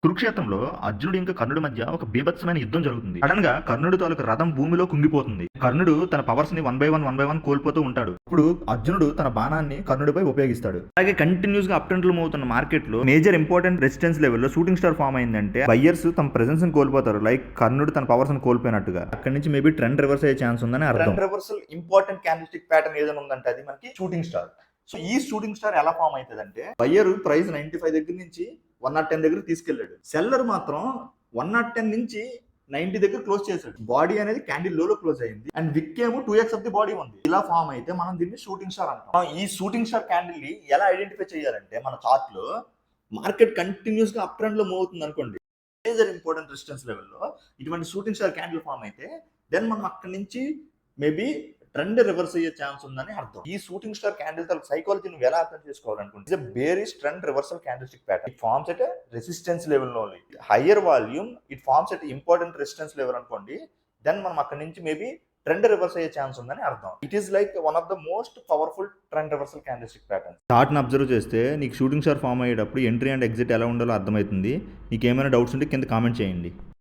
కురుక్షేత్రంలో అర్జునుడు ఇంకా కర్ణుడి మధ్య ఒక బీభత్సమైన యుద్ధం జరుగుతుంది. సడన్ గా కర్ణుడు తాలూకు రథం భూమిలో కుంగిపోతుంది. కర్ణుడు తన పవర్స్ ని వన్ బై వన్ కోల్పోతూ ఉంటాడు. ఇప్పుడు అర్జునుడు తన బాణాన్ని కర్ణుడిపై ఉపయోగిస్తాడు. అలాగే కంటిన్యూస్ గా అప్ ట్రెండ్ లో అవుతున్న మార్కెట్ లో మేజర్ ఇంపార్టెంట్ రెసిస్టెన్స్ లెవెల్లో షూటింగ్ స్టార్ ఫామ్ అయిందంటే బయ్యర్స్ తమ ప్రెసెన్స్ ని కోల్పోతారు. లైక్ కర్ణుడు తన పవర్స్ ని కోల్పోయినట్టుగా. అక్కడి నుంచి మేబీ ట్రెండ్ రివర్స్ అయ్యే ఛాన్స్ ఉందని అర్థం. Trend reversal important candlestick pattern ఏదైనా ఉందంటే అది మనకి షూటింగ్ స్టార్. సో ఈ షూటింగ్ స్టార్ ఎలా ఫామ్ అవుతుంది అంటే బయ్యర్ ప్రైస్ 95 దగ్గర నుంచి 110 దగ్గర తీసుకెళ్లాడు. సెల్లర్ మాత్రం 110 నుంచి 90 దగ్గర క్లోజ్ చేశాడు. బాడీ అనేది క్యాండిల్ లో క్లోజ్ అయింది అండ్ విక్ ఏమో 2x ఆఫ్ ది బాడీ ఉంది. ఇలా ఫామ్ అయితే మనం దీన్ని షూటింగ్ స్టార్ అంటాం. ఈ షూటింగ్ స్టార్ క్యాండిల్ ని ఎలా ఐడెంటిఫై చేయాలంటే మన చార్ట్ లో మార్కెట్ కంటిన్యూస్ గా అప్ ట్రెండ్ లో మూవ్ అవుతుంది అనుకోండి, మేజర్ ఇంపార్టెంట్ రెసిస్టెన్స్ లెవెల్లో ఇటువంటి షూటింగ్ స్టార్ క్యాండిల్ ఫామ్ అయితే దెన్ మనం అక్కడి నుంచి మేబీ ట్రెండ్ రివర్స్ అయ్యే ఛాన్స్ ఉందని అర్థం. ఈ షూటింగ్ స్టార్ క్యాండిల్ తాలూకు సైకాలజీ నువ్వు ఎలా అర్థం చేసుకోవాలనుకుంటే bearish trend reversal candlestick pattern. It forms at resistance level only. Higher volume it forms at important resistance level అనుకోండి, దెన్ మనం అక్కడి నుంచి మేబీ ట్రెండ్ రివర్స్ అయ్యే ఛాన్స్ ఉందని అర్థం. It is like one of the most powerful trend reversal candlestick pattern. Chart ని observe చేస్తే నీకు షూటింగ్ స్టార్ ఫామ్ అయ్యేటప్పుడు ఎంట్రీ అండ్ ఎగ్జిట్ ఎలా ఉండాలో అర్థమవుతుంది. నీకు ఏమైనా డౌట్స్ ఉంటే కింద కామెంట్ చేయండి.